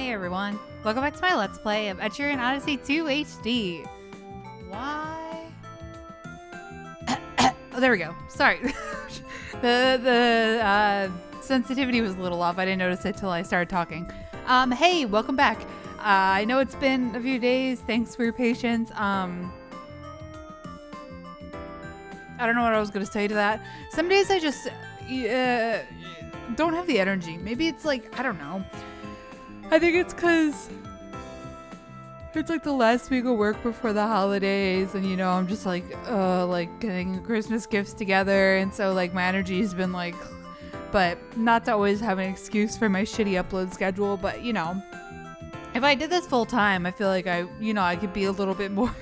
Hey everyone, welcome back to my Let's Play of Etrian Odyssey II HD. Why? Oh, there we go. Sorry. the sensitivity was a little off. I didn't notice it till I started talking. Hey, welcome back. I know it's been a few days. Thanks for your patience. I don't know what I was going to say to that. Some days I just don't have the energy. Maybe it's like, I don't know. I think it's because it's like the last week of work before the holidays, and you know, I'm just like getting Christmas gifts together, and so like my energy has been like, but not to always have an excuse for my shitty upload schedule, but you know, if I did this full time, I feel like I could be a little bit more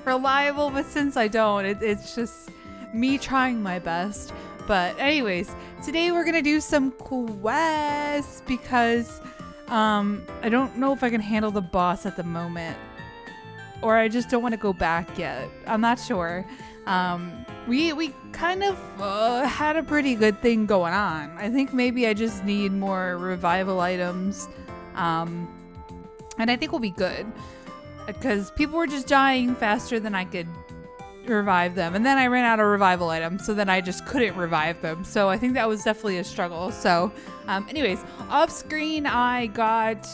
reliable, but since I don't, it's just me trying my best. But anyways, today we're gonna do some quests because I don't know if I can handle the boss at the moment, or I just don't want to go back yet. I'm not sure. We kind of had a pretty good thing going on. I think maybe I just need more revival items, and I think we'll be good because people were just dying faster than I could revive them, and then I ran out of revival items, so then I just couldn't revive them. So I think that was definitely a struggle. So anyways, off screen I got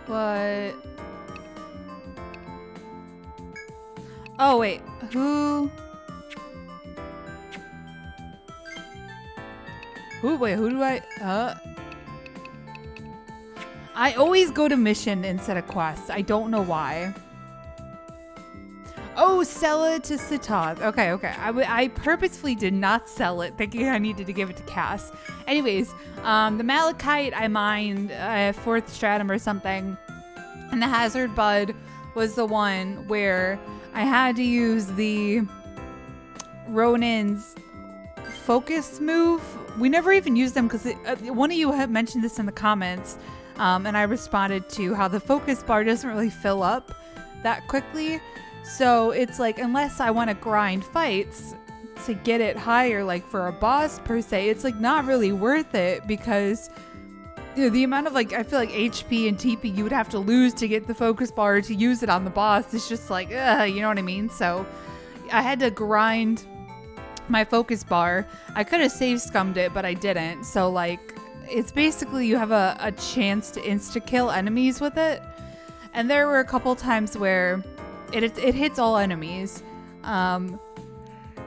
what? Oh wait, who do I always go to mission instead of quests. I don't know why. Oh, sell it to Sitad. Okay. I purposefully did not sell it, thinking I needed to give it to Cass. Anyways, the Malachite I mined 4th stratum or something, and the Hazard Bud was the one where I had to use the Ronin's focus move. We never even used them because one of you had mentioned this in the comments, and I responded to how the focus bar doesn't really fill up that quickly. So it's like, unless I want to grind fights to get it higher, like for a boss per se, it's like not really worth it, because you know, the amount of like, I feel like HP and TP you would have to lose to get the focus bar to use it on the boss is just like, you know what I mean? So I had to grind my focus bar. I could have save scummed it, but I didn't. So like, it's basically you have a chance to insta kill enemies with it. And there were a couple times where it hits all enemies, and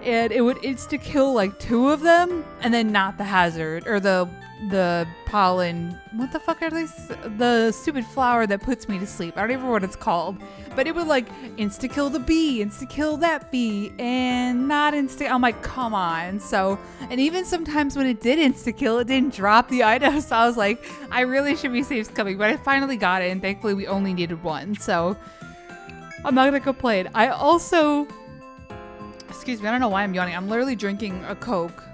it would insta kill like 2 of them, and then not the hazard or the pollen. What the fuck are these? The stupid flower that puts me to sleep. I don't even know what it's called, but it would like insta kill the bee, insta kill that bee, and not insta. I'm like, come on. So, and even sometimes when it did insta kill, it didn't drop the item. So I was like, I really should be safe coming, but I finally got it, and thankfully we only needed 1. So I'm not gonna complain. I also, excuse me, I don't know why I'm yawning. I'm literally drinking a Coke,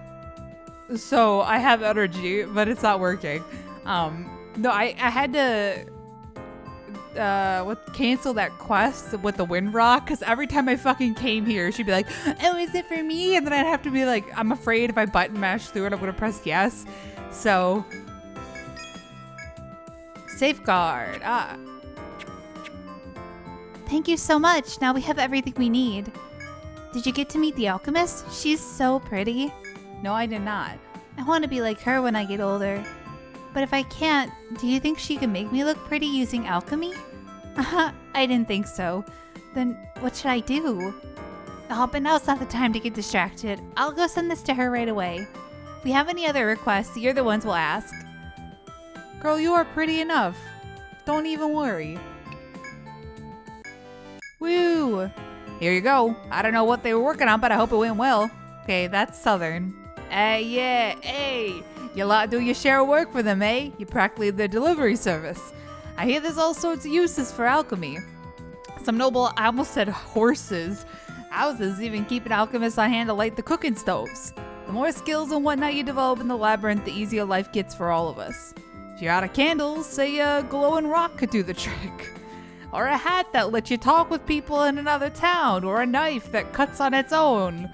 so I have energy, but it's not working. No, I had to cancel that quest with the wind rock, because every time I fucking came here, she'd be like, oh, is it for me? And then I'd have to be like, I'm afraid if I button mash through it, I'm gonna press yes. So safeguard. Thank you so much. Now we have everything we need. Did you get to meet the alchemist? She's so pretty. No, I did not. I want to be like her when I get older. But if I can't, do you think she can make me look pretty using alchemy? I didn't think so. Then what should I do? Oh, but now's not the time to get distracted. I'll go send this to her right away. If we have any other requests, you're the ones we'll ask. Girl, you are pretty enough. Don't even worry. Woo! Here you go. I don't know what they were working on, but I hope it went well. Okay, that's Southern. Hey, yeah, hey! You lot do your share of work for them, eh? You're practically their delivery service. I hear there's all sorts of uses for alchemy. Some noble, I almost said horses, houses even keeping alchemists on hand to light the cooking stoves. The more skills and whatnot you develop in the labyrinth, the easier life gets for all of us. If you're out of candles, say a glowing rock could do the trick. Or a hat that lets you talk with people in another town, or a knife that cuts on its own.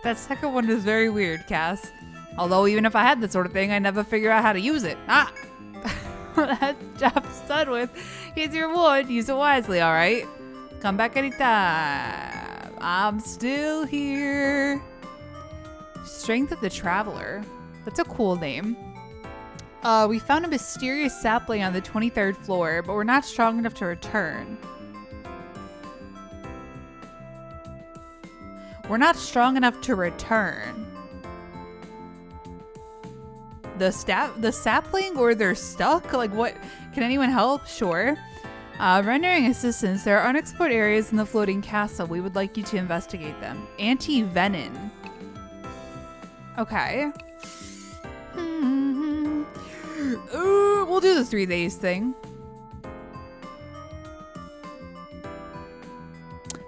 That second one is very weird, Cass. Although even if I had that sort of thing, I never figure out how to use it. Job's done with. Here's your reward. Use it wisely, all right? Come back anytime. I'm still here. Strength of the Traveler. That's a cool name. We found a mysterious sapling on the 23rd floor, but we're not strong enough to return. We're not strong enough to return. The sapling, or they're stuck? Like what? Can anyone help? Sure. Rendering assistance. There are unexplored areas in the floating castle. We would like you to investigate them. Anti-venom. Okay. We'll do the 3 days thing.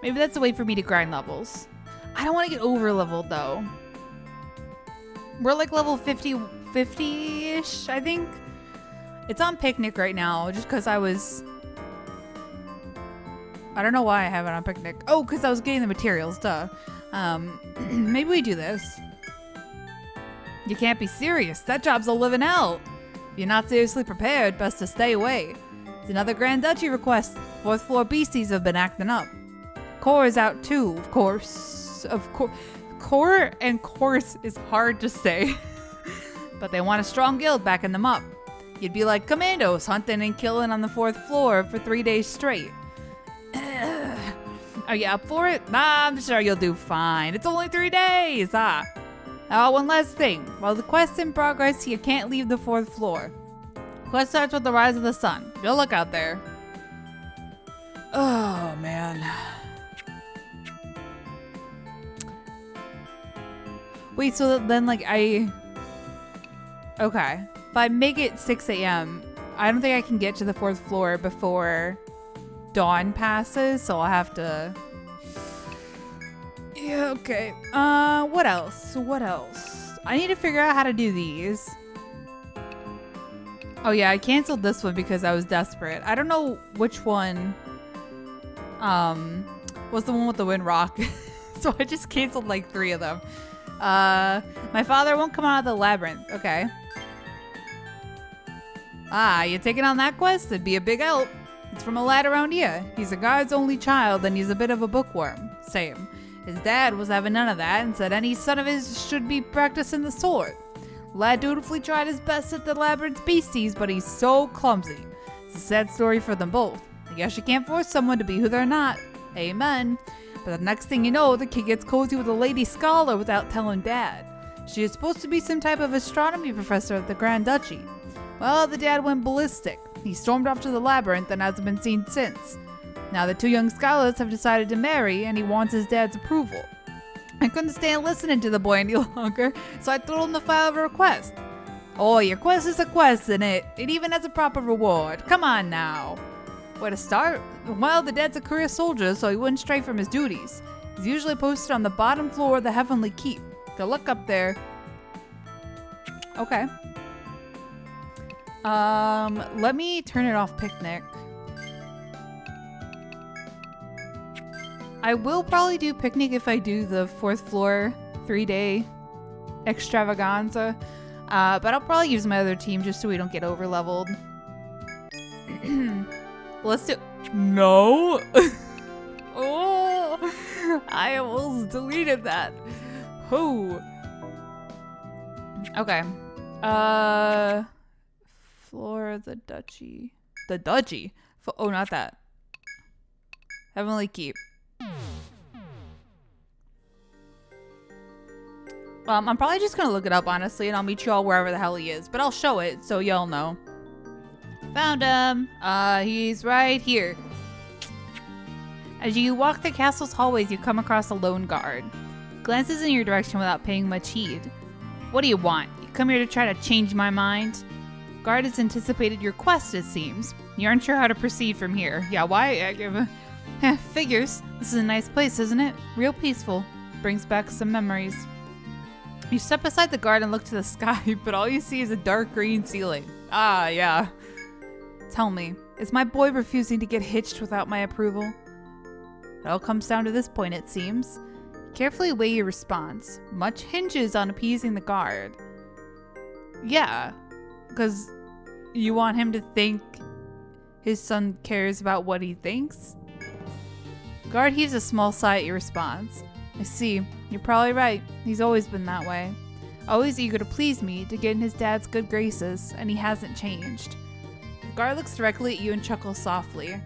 Maybe that's a way for me to grind levels. I don't want to get over leveled though. We're like level 50-ish, I think. It's on picnic right now just because I don't know why I have it on picnic. Oh, because I was getting the materials, duh. Maybe we do this. You can't be serious. That job's a living hell. If you're not seriously prepared, best to stay away. It's another Grand Duchy request. 4th floor beasties have been acting up. Core is out too, of course. Core and course is hard to say. But they want a strong guild backing them up. You'd be like commandos hunting and killing on the 4th floor for 3 days straight. Are you up for it? Nah, I'm sure you'll do fine. It's only 3 days. One last thing. While the quest's in progress, you can't leave the 4th floor. Quest starts with the rise of the sun. Good luck out there. Oh, man. Wait, so then, like, okay. If I make it 6 a.m., I don't think I can get to the 4th floor before dawn passes, so I'll have to... Yeah, okay. What else? I need to figure out how to do these. Oh yeah, I canceled this one because I was desperate. I don't know which one was the one with the wind rock. So I just canceled like 3 of them. My father won't come out of the labyrinth. Okay. You taking on that quest? It'd be a big help. It's from a lad around here. He's a guard's only child and he's a bit of a bookworm. Same. His dad was having none of that and said any son of his should be practicing the sword. Lad dutifully tried his best at the labyrinth's beasties, but he's so clumsy. It's a sad story for them both. I guess you can't force someone to be who they're not. Amen. But the next thing you know, the kid gets cozy with a lady scholar without telling dad. She is supposed to be some type of astronomy professor at the Grand Duchy. Well, the dad went ballistic. He stormed off to the labyrinth and hasn't been seen since. Now the 2 young scholars have decided to marry and he wants his dad's approval. I couldn't stand listening to the boy any longer, so I told him to file a request. Oh, your quest is a quest, isn't it? It even has a proper reward. Come on now. Where to start? Well, the dad's a career soldier, so he wouldn't stray from his duties. He's usually posted on the bottom floor of the Heavenly Keep. Good luck up there. Okay. Let me turn it off picnic. I will probably do picnic if I do the 4th floor 3-day extravaganza. But I'll probably use my other team just so we don't get over leveled. Let's do... No! Oh! I almost deleted that. Oh! Okay. Floor of the Duchy. The Duchy? Oh, not that. Heavenly Keep. I'm probably just gonna look it up, honestly, and I'll meet y'all wherever the hell he is. But I'll show it so y'all know. Found him. He's right here. As you walk the castle's hallways, you come across a lone guard. Glances in your direction without paying much heed. What do you want? You come here to try to change my mind? Guard has anticipated your quest, it seems. You aren't sure how to proceed from here. Yeah, why? Figures. This is a nice place, isn't it? Real peaceful. Brings back some memories. You step aside the guard and look to the sky, but all you see is a dark green ceiling. Ah, yeah. Tell me, is my boy refusing to get hitched without my approval? It all comes down to this point, it seems. Carefully weigh your response. Much hinges on appeasing the guard. Yeah, because you want him to think His son cares about what he thinks? Guard heaves a small sigh at your response. I see. You're probably right. He's always been that way. Always eager to please me, to get in his dad's good graces, and he hasn't changed. Guard looks directly at you and chuckles softly.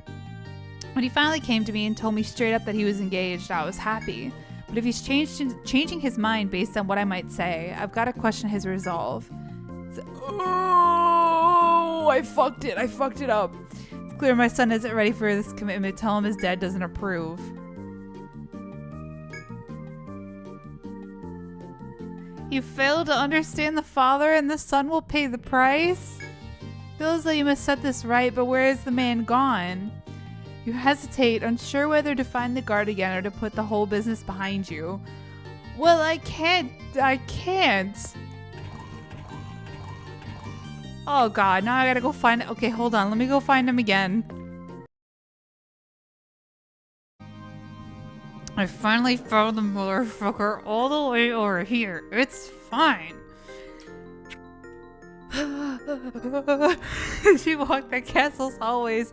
When he finally came to me and told me straight up that he was engaged, I was happy. But if he's changing his mind based on what I might say, I've got to question his resolve. Oh, I fucked it up. It's clear my son isn't ready for this commitment. Tell him his dad doesn't approve. You fail to understand the father and the son will pay the price? Feels like you must set this right, but where is the man gone? You hesitate, unsure whether to find the guard again or to put the whole business behind you. Well, I can't. Oh god, now I gotta go find it. Okay, hold on, let me go find him again. I finally found the motherfucker all the way over here. It's fine. As you walk the castle's hallways,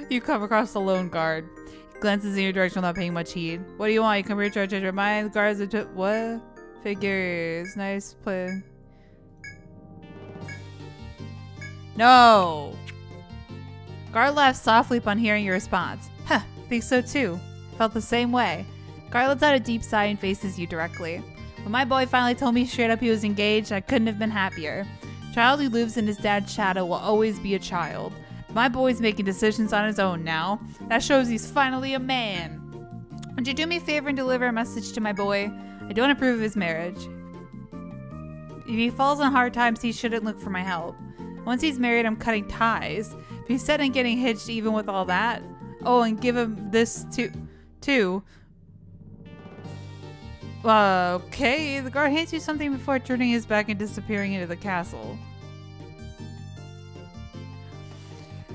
you come across the lone guard. He glances in your direction without paying much heed. What do you want? You come here to change your mind. The guards are what? Figures. Nice play. No. Guard laughs softly upon hearing your response. Huh, think so too. Felt the same way. Guard lets out a deep sigh and faces you directly. When my boy finally told me straight up he was engaged, I couldn't have been happier. A child who lives in his dad's shadow will always be a child. My boy's making decisions on his own now. That shows he's finally a man. Would you do me a favor and deliver a message to my boy? I don't approve of his marriage. If he falls on hard times, he shouldn't look for my help. Once he's married, I'm cutting ties. If he's set on getting hitched even with all that. Oh, and give him this too. Okay, the guard hands you something before turning his back and disappearing into the castle.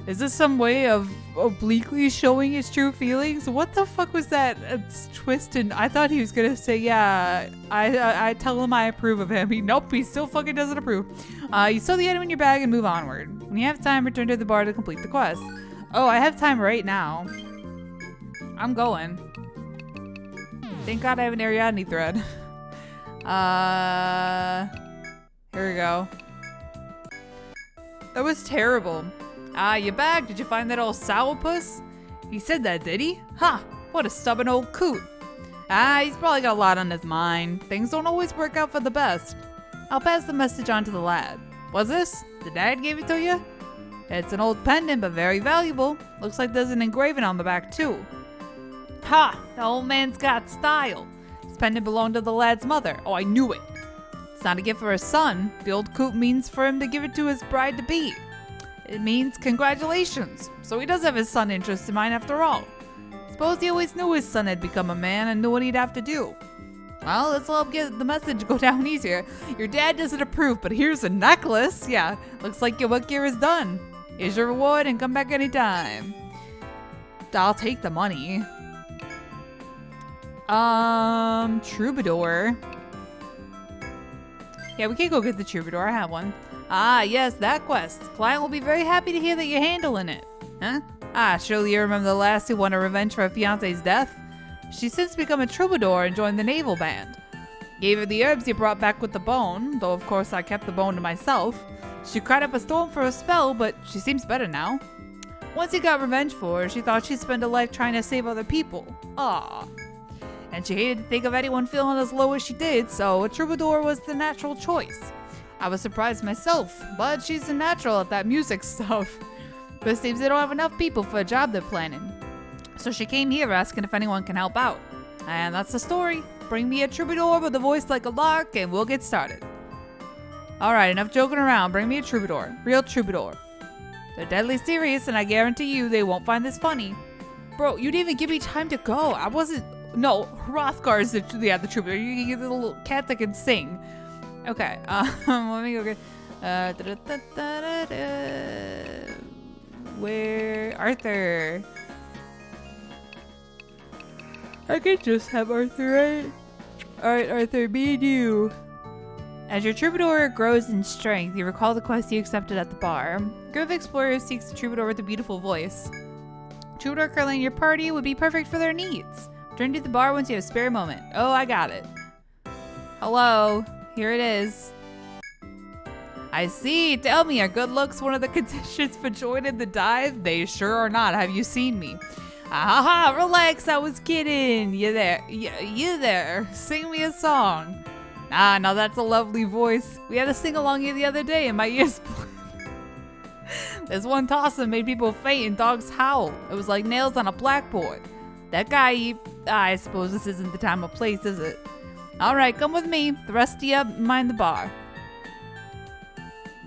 Is this some way of obliquely showing his true feelings? What the fuck was that twist? And I thought he was gonna say, yeah, I tell him I approve of him. Nope, he still fucking doesn't approve. You sew the item in your bag and move onward. When you have time, return to the bar to complete the quest. Oh, I have time right now. I'm going. Thank God I have an Ariadne thread. Here we go. That was terrible. You back? Did you find that old sourpuss? He said that, did he? Ha! What a stubborn old coot. He's probably got a lot on his mind. Things don't always work out for the best. I'll pass the message on to the lad. What's this? The dad gave it to you? It's an old pendant, but very valuable. Looks like there's an engraving on the back, too. Ha! The old man's got style. This pendant belonged to the lad's mother. Oh, I knew it. It's not a gift for his son. The old coot means for him to give it to his bride-to-be. It means congratulations. So he does have his son interests in mind after all. Suppose he always knew his son had become a man and knew what he'd have to do. Well, let's help get the message go down easier. Your dad doesn't approve, but here's a necklace. Yeah, looks like your work here is done. Here's your reward and come back anytime. I'll take the money. Troubadour. Yeah, we can go get the troubadour. I have one. Ah, yes, that quest. Client will be very happy to hear that you're handling it. Huh? Surely you remember the lass who won a revenge for her fiance's death? She's since become a troubadour and joined the naval band. Gave her the herbs you brought back with the bone, though of course I kept the bone to myself. She cried up a storm for a spell, but she seems better now. Once he got revenge for her, she thought she'd spend a life trying to save other people. Ah. And she hated to think of anyone feeling as low as she did, so a troubadour was the natural choice. I was surprised myself, but she's a natural at that music stuff. But it seems they don't have enough people for a job they're planning. So she came here asking if anyone can help out. And that's the story. Bring me a troubadour with a voice like a lark and we'll get started. Alright, enough joking around. Bring me a troubadour. Real troubadour. They're deadly serious and I guarantee you they won't find this funny. Bro, you didn't even give me time to go. I wasn't... No, Hrothgar's the troubadour. You can get the little cat that can sing. Okay, let me go get... Where... Arthur. I could just have Arthur, right? Alright, Arthur, me and you. As your troubadour grows in strength, you recall the quest you accepted at the bar. A group of explorers seeks a troubadour with a beautiful voice. Troubadour currently in your party would be perfect for their needs. Return to the bar once you have a spare moment. Oh, I got it. Hello, here it is. I see. Tell me, are good looks one of the conditions for joining the dive? They sure are not. Have you seen me? Aha, relax, I was kidding. You there. You there. Sing me a song. Ah, now that's a lovely voice. We had a sing-along here the other day and my ears This one tossin made people faint and dogs howl. It was like nails on a blackboard. That guy, I suppose this isn't the time or place, is it? Alright, come with me. The rest of you mind the bar.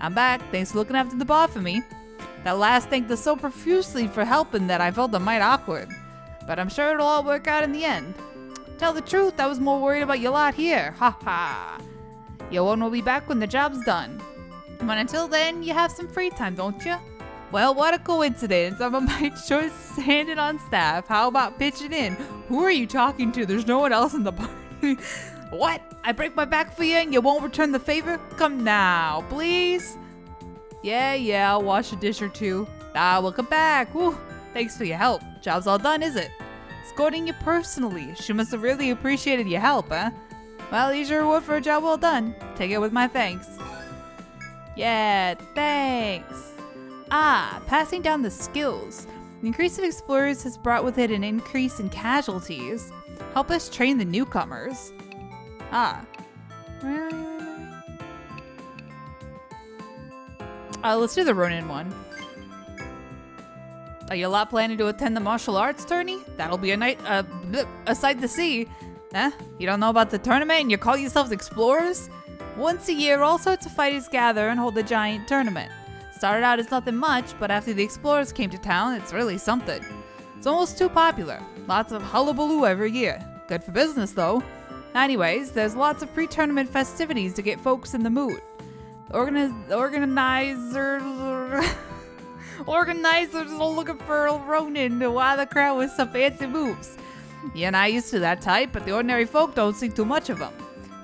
I'm back. Thanks for looking after the bar for me. That last thanked us so profusely for helping that I felt a mite awkward. But I'm sure it'll all work out in the end. Tell the truth, I was more worried about your lot here. Ha ha. Your one will be back when the job's done. But until then, you have some free time, don't you? Well, what a coincidence. I'm a mite short-handed on staff. How about pitching in? Who are you talking to? There's no one else in the party. What? I break my back for you and you won't return the favor? Come now, please. Yeah, I'll wash a dish or two. Welcome back. Woo. Thanks for your help. Job's all done, is it? Escorting you personally. She must have really appreciated your help, huh? Well, here's your reward for a job well done. Take it with my thanks. Yeah, thanks. Passing down the skills. The increase of explorers has brought with it an increase in casualties. Help us train the newcomers. Let's do the Ronin one. Are you lot planning to attend the martial arts tourney? That'll be a sight to see. Huh? You don't know about the tournament and you call yourselves explorers? Once a year, all sorts of fighters gather and hold a giant tournament. Started out as nothing much, but after the explorers came to town, it's really something. It's almost too popular. Lots of hullabaloo every year. Good for business, though. Anyways, there's lots of pre-tournament festivities to get folks in the mood. Organizers are looking for a Ronin to wow the crowd with some fancy moves. You're not used to that type, but the ordinary folk don't see too much of them.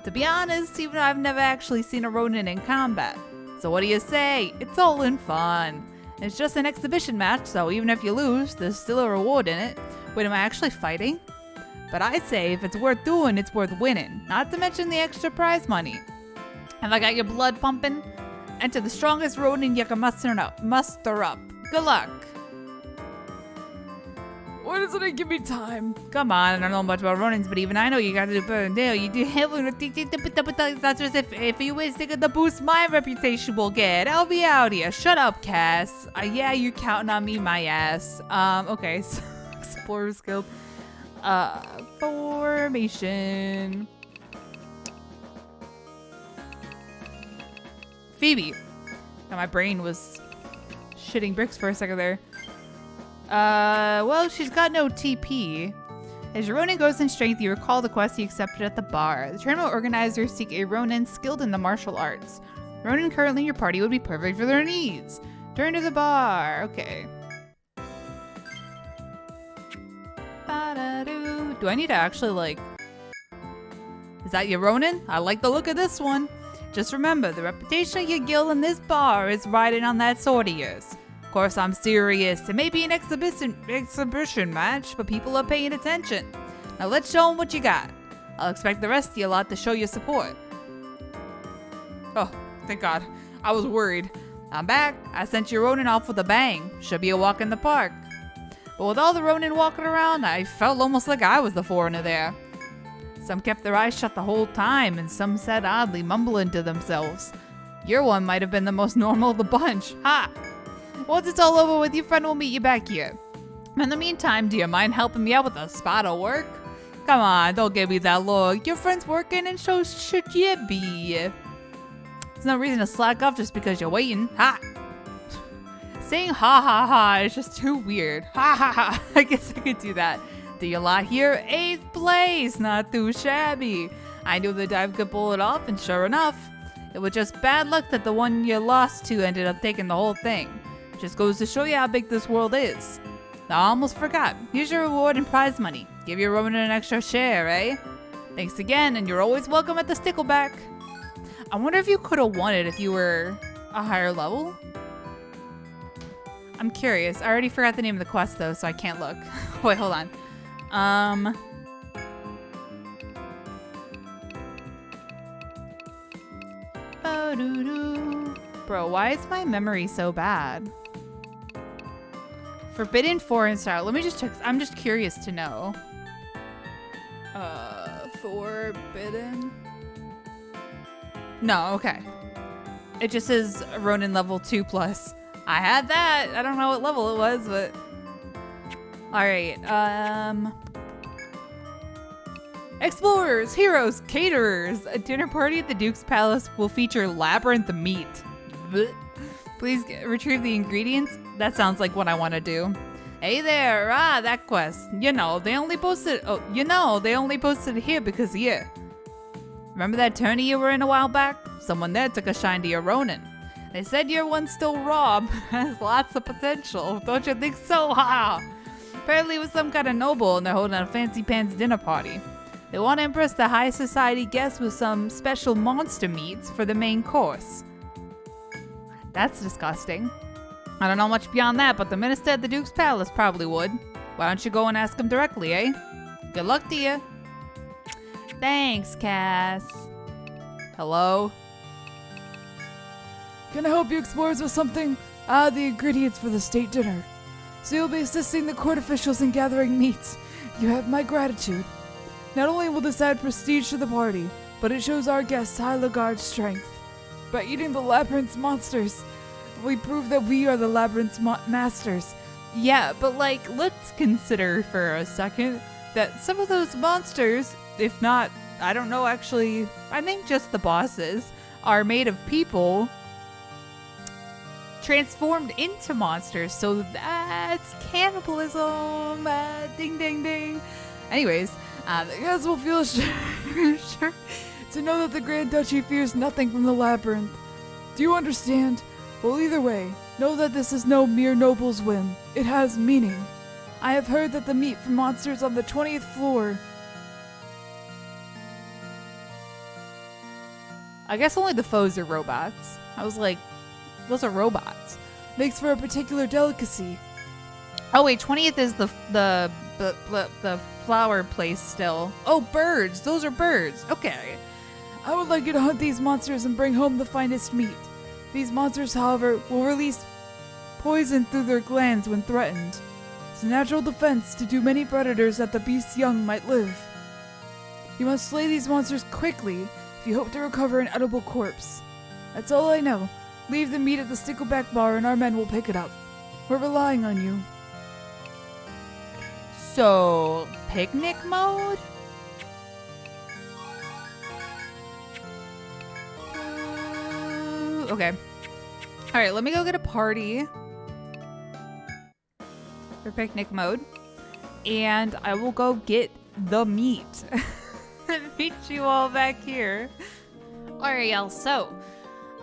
To be honest, even I've never actually seen a Ronin in combat. So what do you say? It's all in fun. It's just an exhibition match, so even if you lose, there's still a reward in it. Wait, am I actually fighting? But I say if it's worth doing, it's worth winning. Not to mention the extra prize money. Have I got your blood pumping? Enter the strongest Ronin you can muster up. Good luck. Why doesn't it give me time? Come on, I don't know much about Ronins, but even I know you gotta do better than they. You do that's just if you waste the boost my reputation will get. I'll be out here. Shut up, Cass. Yeah, you're counting on me, my ass. Okay, so Explorers Guild. Formation. Phoebe. Now my brain was shitting bricks for a second there. Well, she's got no TP. As your Ronin grows in strength, you recall the quest you accepted at the bar. The tournament organizers seek a Ronin skilled in the martial arts. Ronin currently in your party would be perfect for their needs. Turn to the bar. Okay. Do I need to actually, like... Is that your Ronin? I like the look of this one. Just remember, the reputation of your guild in this bar is riding on that sword of yours. Of course, I'm serious. It may be an exhibition match, but people are paying attention. Now let's show them what you got. I'll expect the rest of you lot to show your support. Oh, thank God. I was worried. I'm back. I sent your Ronin off with a bang. Should be a walk in the park. But with all the Ronin walking around, I felt almost like I was the foreigner there. Some kept their eyes shut the whole time, and some said oddly, mumbling to themselves. Your one might have been the most normal of the bunch. Ha! Once it's all over with, your friend will meet you back here. In the meantime, do you mind helping me out with a spot of work? Come on, don't give me that look. Your friend's working and so should you be. There's no reason to slack off just because you're waiting. Ha! Saying ha ha ha is just too weird. Ha ha ha. I guess I could do that. Do you lot here? 8th place. Not too shabby. I knew the dive could pull it off, and sure enough, it was just bad luck that the one you lost to ended up taking the whole thing. Just goes to show you how big this world is. I almost forgot. Here's your reward and prize money. Give your Ronin an extra share, eh? Thanks again, and you're always welcome at the Stickleback. I wonder if you could have won it if you were a higher level. I'm curious. I already forgot the name of the quest though, so I can't look. Wait, hold on. Bro, why is my memory so bad? Forbidden foreign style. Let me just check. I'm just curious to know. Forbidden. No, okay. It just says Ronin level 2+. I had that. I don't know what level it was, but all right. Explorers, heroes, caterers. A dinner party at the Duke's Palace will feature labyrinth meat. Blech. Please retrieve the ingredients. That sounds like what I want to do. Hey there, that quest. You know, they only posted it here because of you. Remember that tourney you were in a while back? Someone there took a shine to your Ronin. They said your one's still raw, but has lots of potential. Don't you think so? Ha! Apparently it was some kind of noble and they're holding a fancy pants dinner party. They want to impress the high society guests with some special monster meats for the main course. That's disgusting. I don't know much beyond that, but the minister at the Duke's Palace probably would. Why don't you go and ask him directly, eh? Good luck to you. Thanks, Cass. Hello? Can I help you explorers with something? The ingredients for the state dinner. So you'll be assisting the court officials in gathering meats. You have my gratitude. Not only will this add prestige to the party, but it shows our guests high Lagarde's strength. By eating the labyrinth's monsters, we prove that we are the labyrinth's masters. Yeah, but like, let's consider for a second that some of those monsters, if not, I don't know, actually, I think just the bosses, are made of people transformed into monsters. So that's cannibalism. Ding, ding, ding. Anyways, the guests will feel sure to know that the Grand Duchy fears nothing from the labyrinth. Do you understand? Well, either way, know that this is no mere noble's whim. It has meaning. I have heard that the meat for monsters on the 20th floor. I guess only the foes are robots. I was like, those are robots. Makes for a particular delicacy. Oh wait, 20th is the flower place still. Oh, birds. Those are birds. Okay. I would like you to hunt these monsters and bring home the finest meat. These monsters, however, will release poison through their glands when threatened. It's a natural defense to do many predators that the beast's young might live. You must slay these monsters quickly if you hope to recover an edible corpse. That's all I know. Leave the meat at the Stickleback bar and our men will pick it up. We're relying on you. So, picnic mode? Okay. Alright, let me go get a party for picnic mode. And I will go get the meat. Meet you all back here. Alright, y'all. So,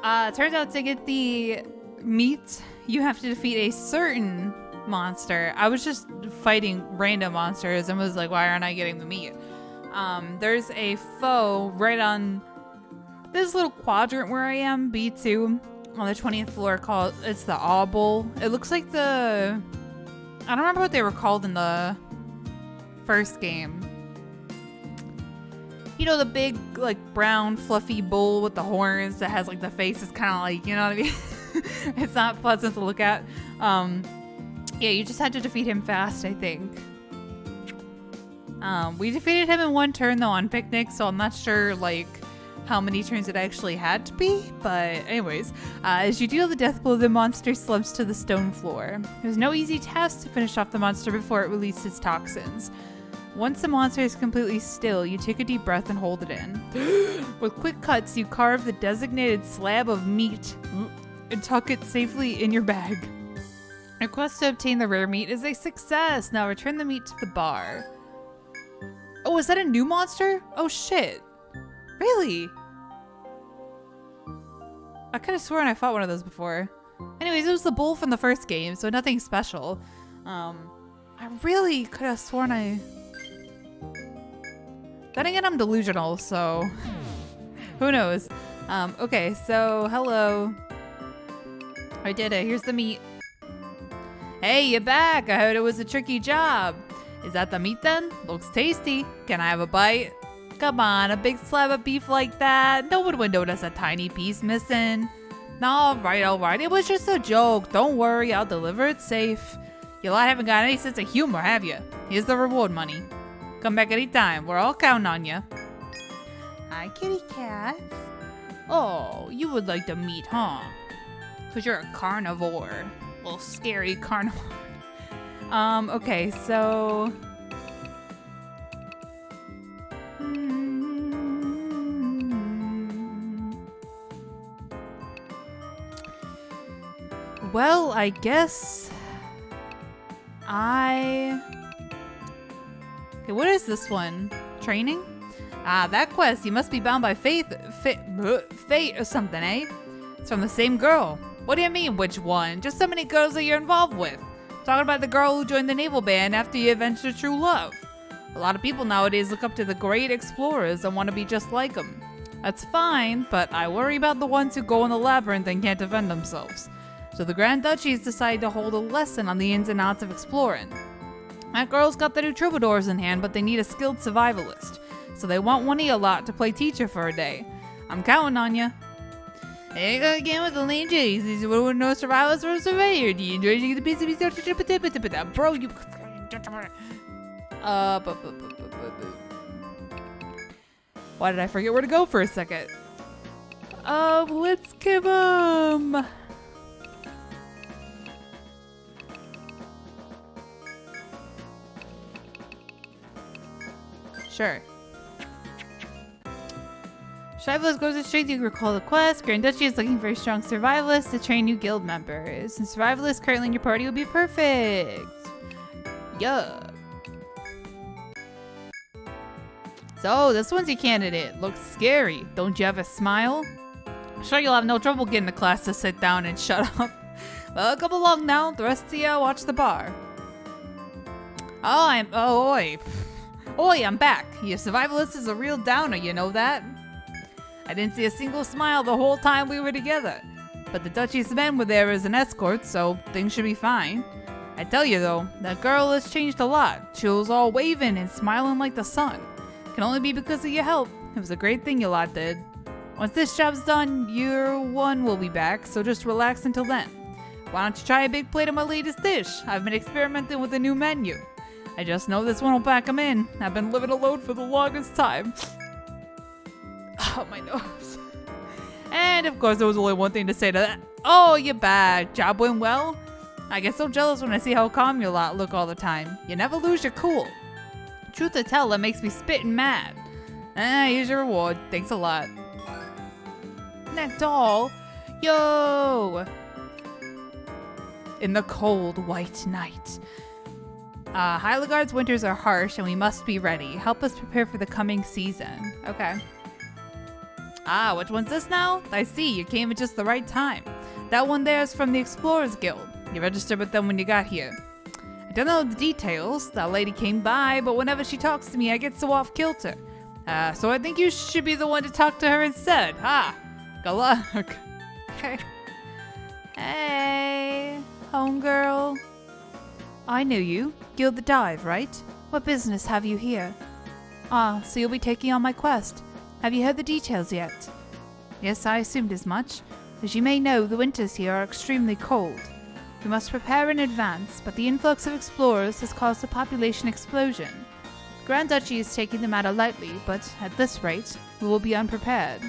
turns out to get the meat, you have to defeat a certain monster. I was just fighting random monsters and was like, why aren't I getting the meat? There's a foe right on this little quadrant where I am, B2, on the 20th floor called, it's the Obel. It looks like I don't remember what they were called in the first game. You know, the big, like, brown, fluffy bull with the horns that has, like, the face is kind of like, you know what I mean? It's not pleasant to look at. Yeah, you just had to defeat him fast, I think. We defeated him in one turn, though, on Picnic, so I'm not sure, like, how many turns it actually had to be. But anyways, as you deal the death blow, the monster slumps to the stone floor. There's no easy task to finish off the monster before it releases its toxins. Once the monster is completely still, you take a deep breath and hold it in. With quick cuts, you carve the designated slab of meat and tuck it safely in your bag. Your quest to obtain the rare meat is a success. Now return the meat to the bar. Oh, is that a new monster? Oh shit. Really? I could have sworn I fought one of those before. Anyways, it was the bull from the first game, so nothing special. I really could have sworn Then again, I'm delusional, so who knows? Okay, so hello. I did it. Here's the meat. Hey, you're back. I heard it was a tricky job. Is that the meat then? Looks tasty. Can I have a bite? Come on, a big slab of beef like that? No one would notice a tiny piece missing. No, alright. It was just a joke. Don't worry, I'll deliver it safe. You lot haven't got any sense of humor, have you? Here's the reward money. Come back anytime. We're all counting on you. Hi, kitty cat. Oh, you would like the meat, huh? Because you're a carnivore. A little scary carnivore. Okay, so... Well, I guess... Okay, what is this one? Training? Ah, that quest. You must be bound by fate or something, eh? It's from the same girl. What do you mean, which one? Just so many girls that you're involved with. Talking about the girl who joined the naval band after you avenged true love. A lot of people nowadays look up to the great explorers and want to be just like them. That's fine, but I worry about the ones who go in the labyrinth and can't defend themselves. So the Grand Duchies decided to hold a lesson on the ins and outs of exploring. That girl's got the new troubadours in hand, but they need a skilled survivalist. So they want one of you lot to play teacher for a day. I'm counting on you. There you go again with the lame J's. These are no survivalists or a surveyor. Do you enjoy the piece of bro, you... Why did I forget where to go for a second? Let's give him... Sure. Survivalist goes straight to recall the quest. Grand Duchy is looking for a strong survivalist to train new guild members. And survivalists currently in your party would be perfect. Yeah. So, this one's your candidate. Looks scary. Don't you have a smile? I'm sure you'll have no trouble getting the class to sit down and shut up. Well, come along now. The rest of you watch the bar. Oi, I'm back. Your survivalist is a real downer, you know that? I didn't see a single smile the whole time we were together. But the Duchy's men were there as an escort, so things should be fine. I tell you though, that girl has changed a lot. She was all waving and smiling like the sun. Can only be because of your help. It was a great thing you lot did. Once this job's done, your one will be back, so just relax until then. Why don't you try a big plate of my latest dish? I've been experimenting with a new menu. I just know this one will pack them in. I've been living alone for the longest time. Oh, my nose. And of course, there was only one thing to say to that. Oh, you're back. Job went well? I get so jealous when I see how calm your lot look all the time. You never lose your cool. Truth to tell, that makes me spittin' mad. Here's your reward. Thanks a lot. That doll. Yo! In the cold, white night. Hyligard's winters are harsh and we must be ready. Help us prepare for the coming season. Okay. Which one's this now? I see, you came at just the right time. That one there is from the Explorers Guild. You registered with them when you got here. I don't know the details. That lady came by, but whenever she talks to me, I get so off kilter. So I think you should be the one to talk to her instead. Good luck. Okay. Hey, homegirl. I knew you. Guild the Dive, right? What business have you here? So you'll be taking on my quest. Have you heard the details yet? Yes, I assumed as much. As you may know, the winters here are extremely cold. We must prepare in advance, but the influx of explorers has caused a population explosion. The Grand Duchy is taking the matter lightly, but at this rate, we will be unprepared.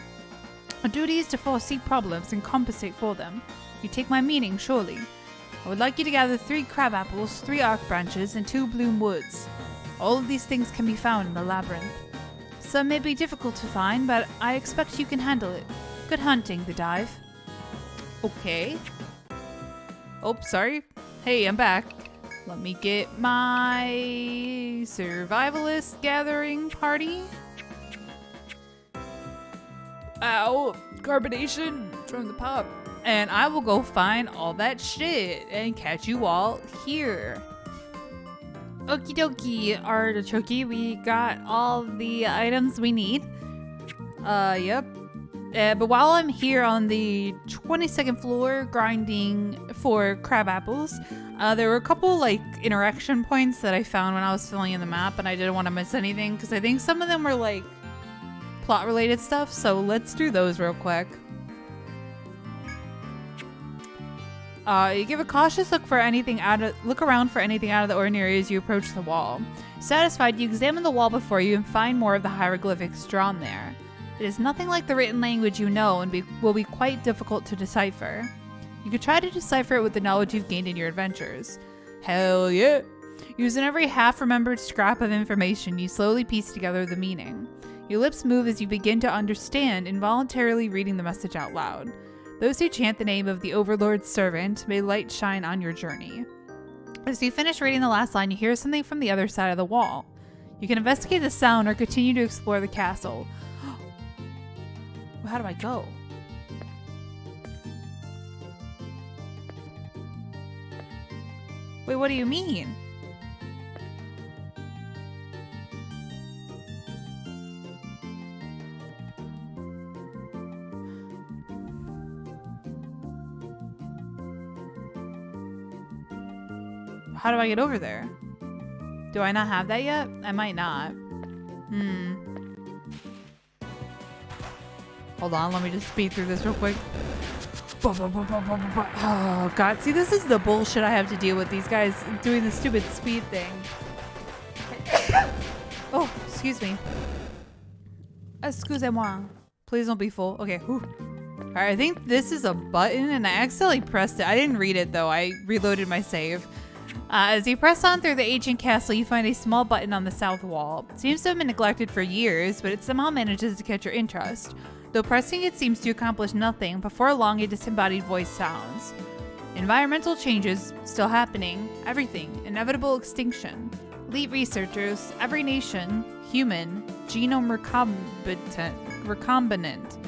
Our duty is to foresee problems and compensate for them. You take my meaning, surely. I would like you to gather 3 crab apples, 3 arc branches, and 2 bloom woods. All of these things can be found in the labyrinth. Some may be difficult to find, but I expect you can handle it. Good hunting, the Dive. Okay. Oh, sorry. Hey, I'm back. Let me get my survivalist gathering party. Ow, carbonation from the pop. And I will go find all that shit and catch you all here. Okie dokie, artichoke. We got all the items we need. Yep. But while I'm here on the 22nd floor grinding for crab apples, there were a couple like interaction points that I found when I was filling in the map, and I didn't want to miss anything because I think some of them were like plot related stuff. So let's do those real quick. You give a cautious look around for anything out of the ordinary as you approach the wall. Satisfied, you examine the wall before you and find more of the hieroglyphics drawn there. It is nothing like the written language you know and will be quite difficult to decipher. You could try to decipher it with the knowledge you've gained in your adventures. Hell yeah! Using every half-remembered scrap of information, you slowly piece together the meaning. Your lips move as you begin to understand, involuntarily reading the message out loud. Those who chant the name of the Overlord's servant, may light shine on your journey. As you finish reading the last line, you hear something from the other side of the wall. You can investigate the sound or continue to explore the castle. Well, how do I go? Wait, what do you mean? How do I get over there? Do I not have that yet? I might not. Hold on, let me just speed through this real quick. Oh god, see, this is the bullshit I have to deal with, these guys doing the stupid speed thing. Oh, excuse me. Excusez-moi. Please don't be full. Okay, whew. Alright, I think this is a button and I accidentally pressed it. I didn't read it though, I reloaded my save. As you press on through the ancient castle, you find a small button on the south wall. It seems to have been neglected for years, but it somehow manages to catch your interest. Though pressing it seems to accomplish nothing, before long a disembodied voice sounds. Environmental changes still happening. Everything. Inevitable extinction. Elite researchers. Every nation. Human. Genome recombinant.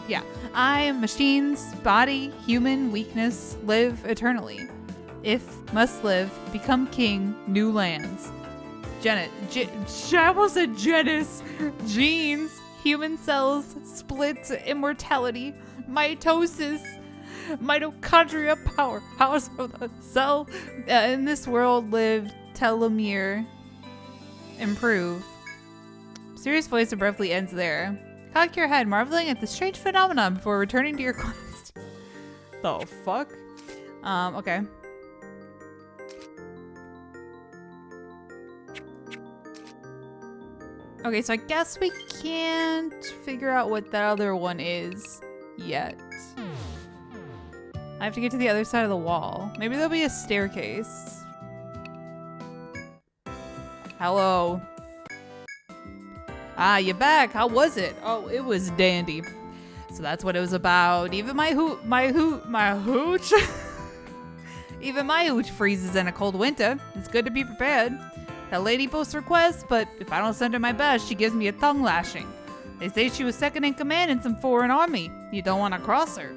Yeah. I, machines, body, human, weakness, live eternally. If must live, become king, new lands. I almost said genus. Genes. Human cells, split, immortality, mitosis, mitochondria, powerhouse of the cell. In this world, live, telomere, improve. Serious voice abruptly ends there. Cock your head, marveling at the strange phenomenon before returning to your quest. The fuck? Okay. Okay, so I guess we can't figure out what that other one is yet. I have to get to the other side of the wall. Maybe there'll be a staircase. Hello. Ah, you're back. How was it? Oh, it was dandy. So that's what it was about. Even my hooch. Even my hooch freezes in a cold winter. It's good to be prepared. That lady posts requests, but if I don't send her my best, she gives me a tongue lashing. They say she was second in command in some foreign army. You don't want to cross her.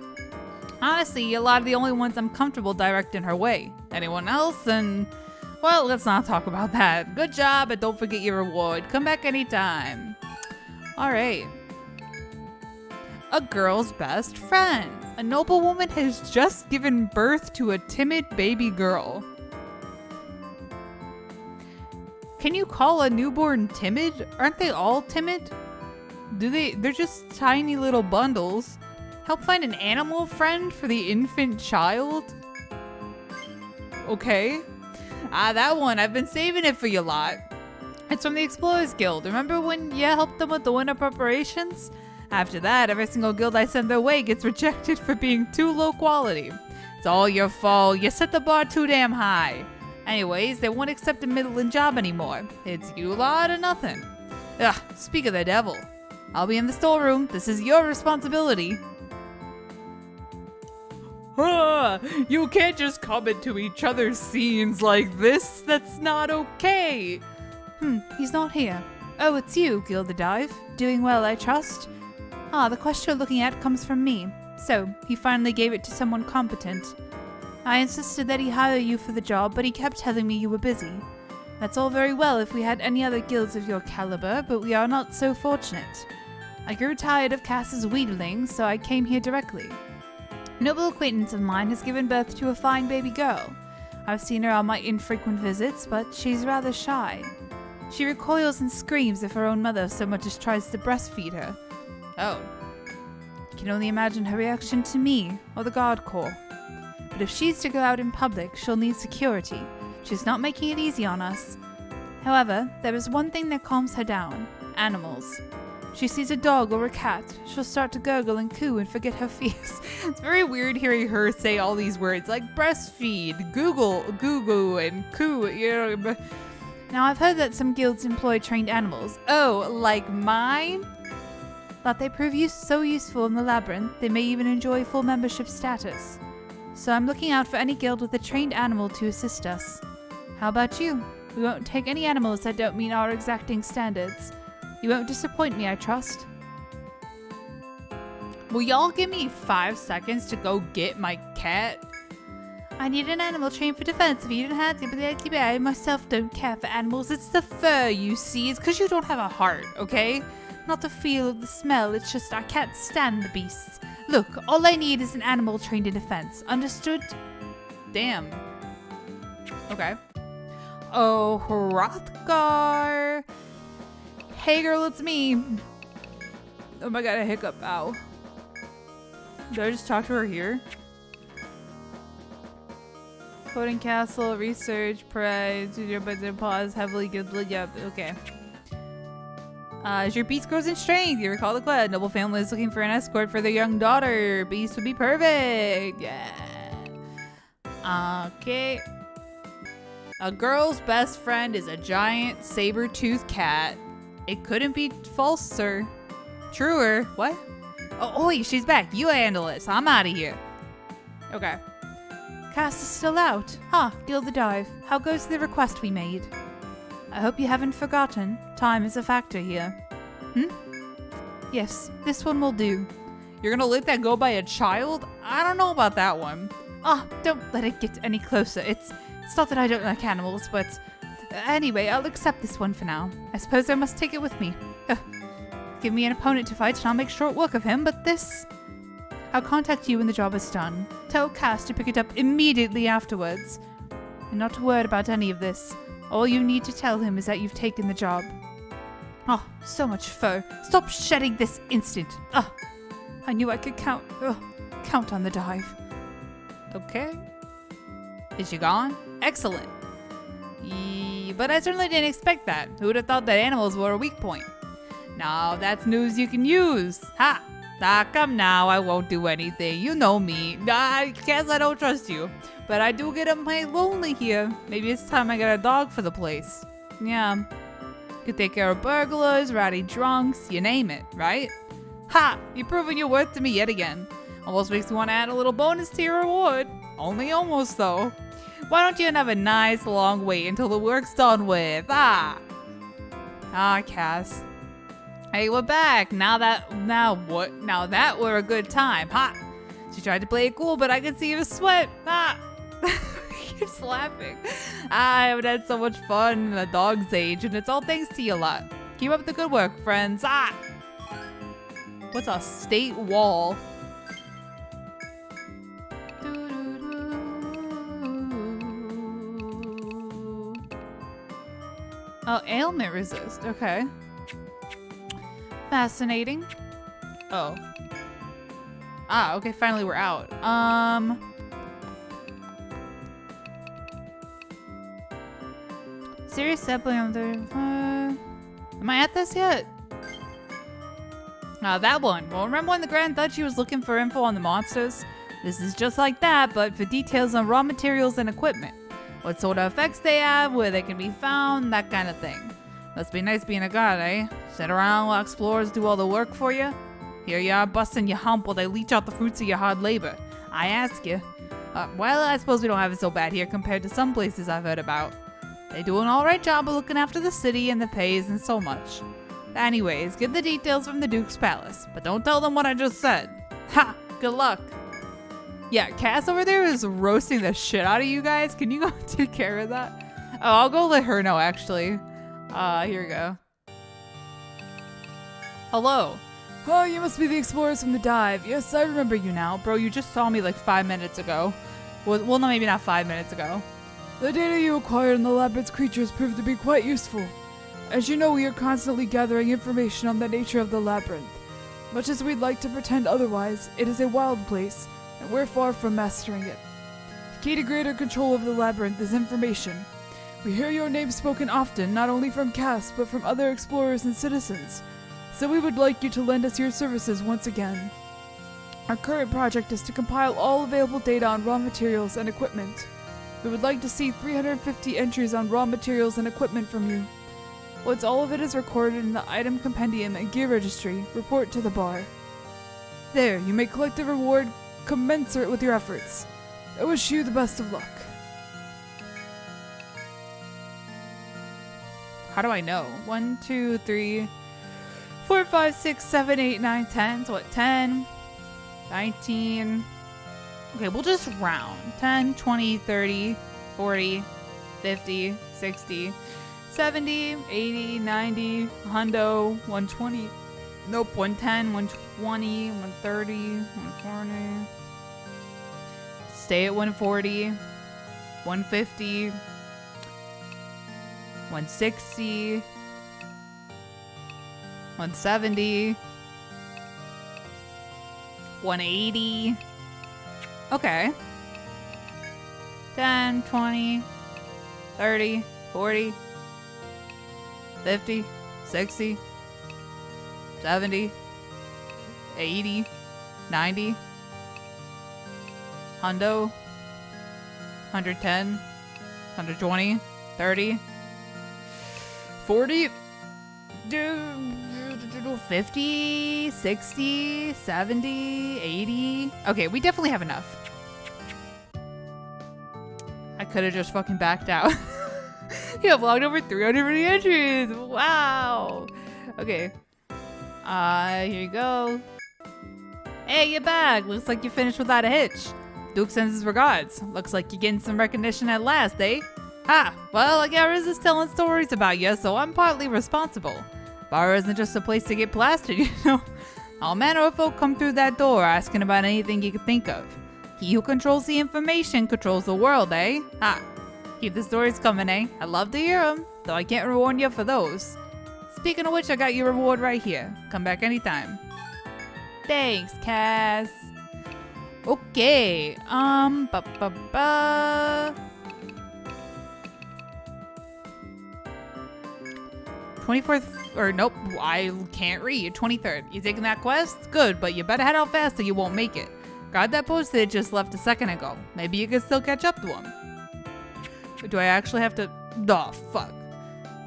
Honestly, a lot of the only ones I'm comfortable directing her way. Anyone else, and well, let's not talk about that. Good job, but don't forget your reward. Come back anytime. Alright. A girl's best friend. A noblewoman has just given birth to a timid baby girl. Can you call a newborn timid? Aren't they all timid? They're just tiny little bundles. Help find an animal friend for the infant child? Okay. That one, I've been saving it for you lot. It's from the Explorers Guild. Remember when you helped them with the winter preparations? After that, every single guild I send their way gets rejected for being too low quality. It's all your fault. You set the bar too damn high. Anyways, they won't accept a middling job anymore. It's you lot or nothing. Ugh, speak of the devil. I'll be in the storeroom. This is your responsibility. You can't just come into each other's scenes like this. That's not okay. He's not here. Oh, it's you, DarkDives. Doing well, I trust? The quest you're looking at comes from me. So, he finally gave it to someone competent. I insisted that he hire you for the job, but he kept telling me you were busy. That's all very well if we had any other guilds of your caliber, but we are not so fortunate. I grew tired of Cass's wheedling, so I came here directly. A noble acquaintance of mine has given birth to a fine baby girl. I've seen her on my infrequent visits, but she's rather shy. She recoils and screams if her own mother so much as tries to breastfeed her. Oh. I can only imagine her reaction to me or the guard corps. But if she's to go out in public, she'll need security. She's not making it easy on us. However, there is one thing that calms her down. Animals. She sees a dog or a cat, she'll start to gurgle and coo and forget her fears. It's very weird hearing her say all these words like breastfeed, Google, goo-goo, and coo, you know. Now, I've heard that some guilds employ trained animals. Oh, like mine? But they prove so useful in the labyrinth, they may even enjoy full membership status. So I'm looking out for any guild with a trained animal to assist us. How about you? We won't take any animals that don't meet our exacting standards. You won't disappoint me, I trust. Will y'all give me 5 seconds to go get my cat? I need an animal trained for defense. If you don't have to, I myself don't care for animals. It's the fur, you see. It's because you don't have a heart, okay? Not the feel of the smell. It's just I can't stand the beasts. Look, all I need is an animal trained in defense. Understood? Damn. Okay. Oh, Hrothgar. Hey girl, it's me. Oh my god, a hiccup. Ow. Did I just talk to her here? Coding castle, research, pride, studio budget, pause, heavily good. Yep, okay. As your beast grows in strength, you recall the quest. Noble family is looking for an escort for their young daughter. Beast would be perfect. Yeah. Okay. A girl's best friend is a giant saber-toothed cat. It couldn't be false, sir. Truer. What? Oh, oi, she's back. You handle it. So I'm out of here. Okay. Cass is still out. DarkDives. How goes the request we made? I hope you haven't forgotten. Time is a factor here. Yes, this one will do. You're gonna let that go by a child? I don't know about that one. Don't let it get any closer. It's not that I don't like animals, but anyway, I'll accept this one for now. I suppose I must take it with me. Give me an opponent to fight and I'll make short work of him, but this... I'll contact you when the job is done. Tell Cass to pick it up immediately afterwards. And not to worry about any of this. All you need to tell him is that you've taken the job. So much fur. Stop shedding this instant. I knew I could count on the dive. Okay. Is she gone? Excellent. But I certainly didn't expect that. Who would have thought that animals were a weak point? Now that's news you can use. Ha! Come now, I won't do anything. You know me. I guess I don't trust you. But I do get a mite lonely here. Maybe it's time I get a dog for the place. Yeah. Could take care of burglars, ratty drunks, you name it, right? Ha! You've proven your worth to me yet again. Almost makes me want to add a little bonus to your reward. Only almost, though. Why don't you have a nice long wait until the work's done with? Cass. Hey, we're back. Now that we're a good time. Ha! She tried to play it cool, but I could see her sweat. He keeps laughing. I haven't had so much fun in a dog's age, and it's all thanks to you lot. Keep up the good work, friends. What's a state wall? Oh, ailment resist. Okay. Fascinating. Oh. Okay, finally we're out. Serious sampling of the... am I at this yet? That one. Well, remember when the Grand Duchy was looking for info on the monsters? This is just like that, but for details on raw materials and equipment. What sort of effects they have, where they can be found, that kind of thing. Must be nice being a god, eh? Sit around while explorers do all the work for you? Here you are busting your hump while they leech out the fruits of your hard labor. I ask you. Well, I suppose we don't have it so bad here compared to some places I've heard about. They do an alright job of looking after the city and the pay isn't so much. Anyways, get the details from the Duke's palace, but don't tell them what I just said. Ha! Good luck. Yeah, Cass over there is roasting the shit out of you guys. Can you go take care of that? Oh, I'll go let her know, actually. Here we go. Hello. Oh, you must be the explorers from the dive. Yes, I remember you now. Bro, you just saw me like 5 minutes ago. Well, no, maybe not 5 minutes ago. The data you acquired on the labyrinth's creatures proved to be quite useful. As you know, we are constantly gathering information on the nature of the labyrinth. Much as we'd like to pretend otherwise, it is a wild place, and we're far from mastering it. The key to greater control of the labyrinth is information. We hear your name spoken often, not only from Cass, but from other explorers and citizens. So we would like you to lend us your services once again. Our current project is to compile all available data on raw materials and equipment. We would like to see 350 entries on raw materials and equipment from you. Once all of it is recorded in the item compendium and gear registry, report to the bar. There, you may collect a reward commensurate with your efforts. I wish you the best of luck. How do I know? 1, 2, 3, 4, 5, 6, 7, 8, 9, 10. So what? 10, 19. Okay, we'll just round. 10, 20, 30, 40, 50, 60, 70, 80, 90, hundo, 120. Nope, 110, 120, 130, 140. Stay at 140, 150, 160, 170, 180. Okay. 10, 20, 30, 40, 50, 60, 70, 80, 90, hundo, 110, 120, 30, 40, 50, 60, 70, 80. Okay, we definitely have enough. I could have just fucking backed out. You have logged over 350 entries. Wow. Okay. Here you go. Hey, you're back. Looks like you finished without a hitch. Duke sends his regards. Looks like you're getting some recognition at last, eh? Ah, well, I got Riz is telling stories about you, so I'm partly responsible. Bar isn't just a place to get plastered, you know. All manner of folk come through that door asking about anything you can think of. He who controls the information controls the world, eh? Ha! Keep the stories coming, eh? I'd love to hear them, though I can't reward you for those. Speaking of which, I got your reward right here. Come back anytime. Thanks, Cass. Okay, 24th, or nope, I can't read. 23rd. You taking that quest? Good, but you better head out fast or you won't make it. Guard that postage just left a second ago. Maybe you can still catch up to him. Do I actually have to? Oh, fuck.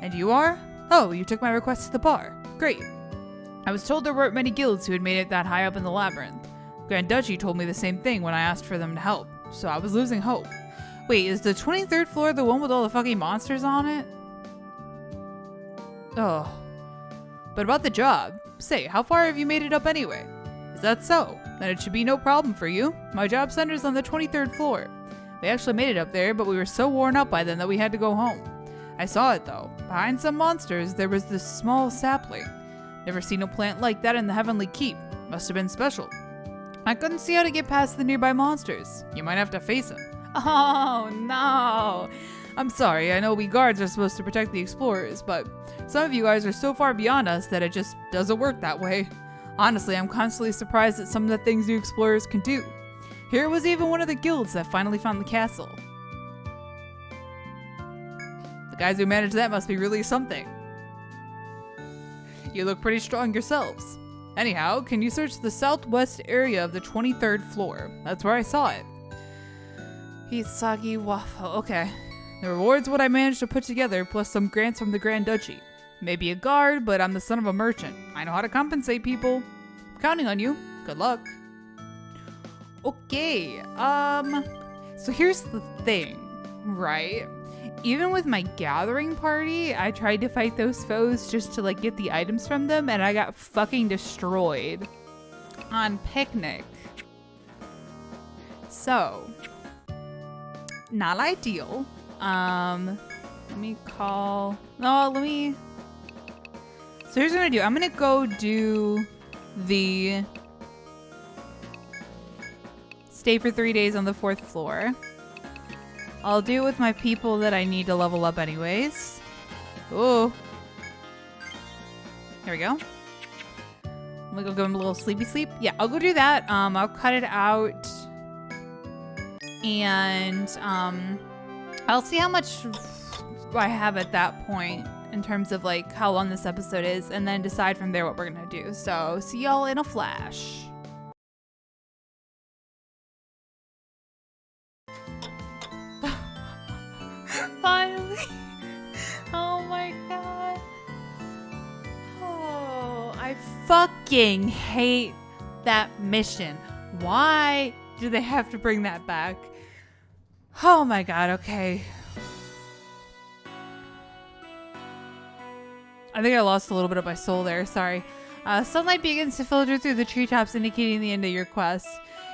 And you are? Oh, you took my request to the bar. Great. I was told there weren't many guilds who had made it that high up in the labyrinth. Grand Duchy told me the same thing when I asked for them to help, so I was losing hope. Wait, is the 23rd floor the one with all the fucking monsters on it? Oh. But about the job. Say, how far have you made it up anyway? Is that so? Then it should be no problem for you. My job center's on the 23rd floor. We actually made it up there, but we were so worn out by then that we had to go home. I saw it though. Behind some monsters, there was this small sapling. Never seen a plant like that in the Heavenly Keep. Must have been special. I couldn't see how to get past the nearby monsters. You might have to face them. Oh no! I'm sorry, I know we guards are supposed to protect the explorers, but some of you guys are so far beyond us that it just doesn't work that way. Honestly, I'm constantly surprised at some of the things you explorers can do. Here was even one of the guilds that finally found the castle. The guys who managed that must be really something. You look pretty strong yourselves. Anyhow, can you search the southwest area of the 23rd floor? That's where I saw it. Hisagi Waffle. Okay. The reward's what I managed to put together, plus some grants from the Grand Duchy. Maybe a guard, but I'm the son of a merchant. I know how to compensate people. I'm counting on you. Good luck. Okay, so here's the thing, right? Even with my gathering party, I tried to fight those foes just to like get the items from them, and I got fucking destroyed on Picnic. So, not ideal. Let me call, no, let me, so here's what I'm gonna do. I'm gonna go do the stay for 3 days on the 4th floor. I'll do it with my people that I need to level up anyways. Ooh. Here we go. I'm gonna go give him a little sleepy sleep. Yeah, I'll go do that. I'll cut it out. And I'll see how much I have at that point in terms of like how long this episode is, and then decide from there what we're gonna do. So see y'all in a flash. Finally. Oh my god. Oh, I fucking hate that mission. Why do they have to bring that back? Oh my god, okay. I think I lost a little bit of my soul there, sorry. Sunlight begins to filter through the treetops, indicating the end of your quest.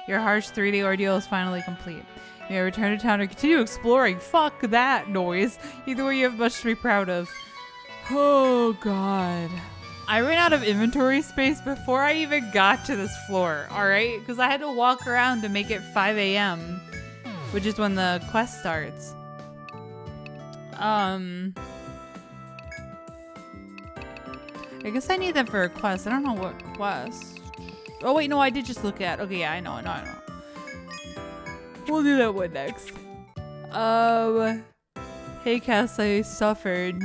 Your harsh 3-day ordeal is finally complete. You may return to town or continue exploring. Fuck that noise. Either way, you have much to be proud of. Oh god. I ran out of inventory space before I even got to this floor, alright? Because I had to walk around to make it 5 a.m., which is when the quest starts. I guess I need them for a quest. I don't know what quest. Oh wait, no, I did just look at. Okay, yeah, I know. We'll do that one next. Hey Cass, I suffered.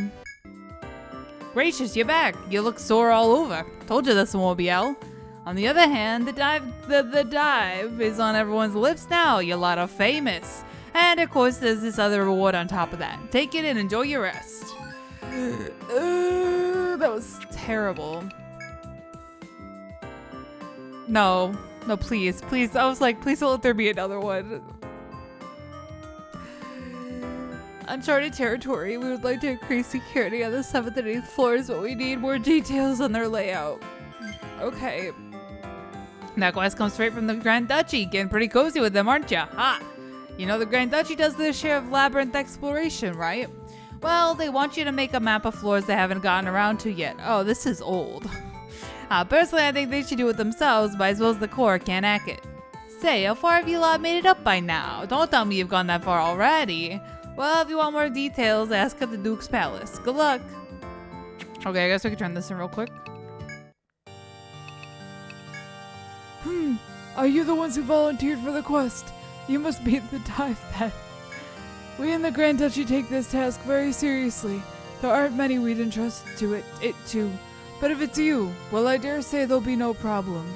Gracious, you're back. You look sore all over. Told you this one won't be out. On the other hand, the dive is on everyone's lips now. You lot of famous. And of course, there's this other reward on top of that. Take it and enjoy your rest. That was terrible. No, please. I was like, please don't let there be another one. Uncharted territory. We would like to increase security on the 7th and 8th floors, but we need more details on their layout. Okay. That quest comes straight from the Grand Duchy. Getting pretty cozy with them, aren't ya? Ha! You know the Grand Duchy does their share of labyrinth exploration, right? Well, they want you to make a map of floors they haven't gotten around to yet. Oh, this is old. Personally, I think they should do it themselves, but I suppose the core can't hack it. Say, how far have you lot made it up by now? Don't tell me you've gone that far already. Well, if you want more details, ask at the Duke's Palace. Good luck. Okay, I guess we can turn this in real quick. Are you the ones who volunteered for the quest? You must be the dive then. We in the Grand Duchy take this task very seriously. There aren't many we'd entrust it to. But if it's you, well, I dare say there'll be no problem.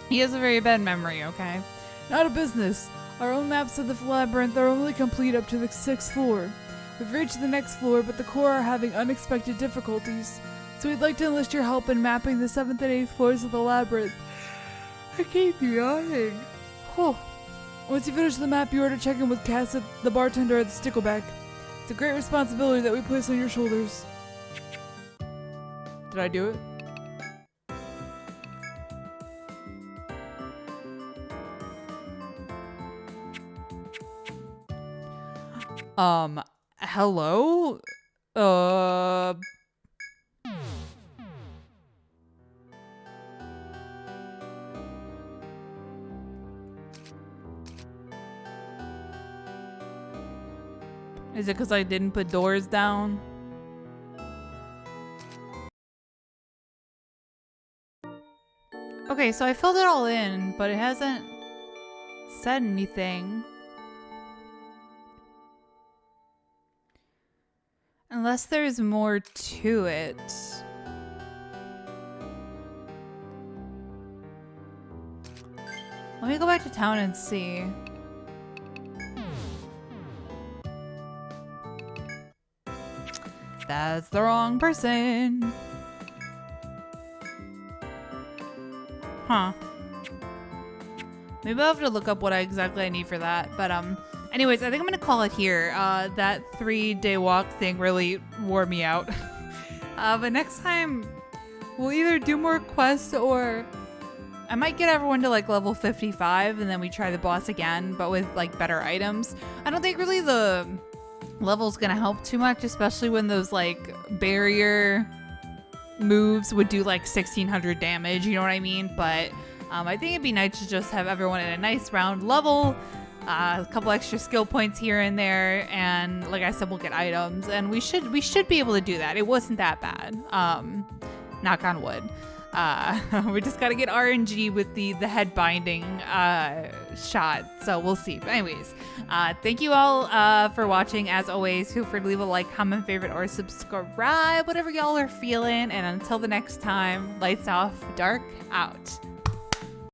He has a very bad memory, okay? Not a business. Our own maps of the labyrinth are only complete up to the 6th floor. We've reached the next floor, but the core are having unexpected difficulties. So we'd like to enlist your help in mapping the 7th and 8th floors of the labyrinth. I keep yawning. Oh. Once you finish the map, you are to check in with Cass, the bartender at the Stickleback. It's a great responsibility that we place on your shoulders. Did I do it? Hello? Is it because I didn't put doors down? Okay, so I filled it all in, but it hasn't said anything. Unless there's more to it. Let me go back to town and see. That's the wrong person. Huh. Maybe I'll have to look up what exactly I need for that. But anyways, I think I'm gonna call it here. That 3-day walk thing really wore me out. But next time we'll either do more quests or I might get everyone to like level 55 and then we try the boss again, but with like better items. I don't think really the level's gonna help too much, especially when those like barrier moves would do like 1600 damage, you know what I mean? But I think it'd be nice to just have everyone at a nice round level, a couple extra skill points here and there, and like I said, we'll get items, and we should be able to do that. It wasn't that bad. Knock on wood. We just gotta get RNG with the head binding shot, so we'll see. But anyways, thank you all for watching. As always, feel free to leave a like, comment, favorite, or subscribe, whatever y'all are feeling. And until the next time, lights off, dark out.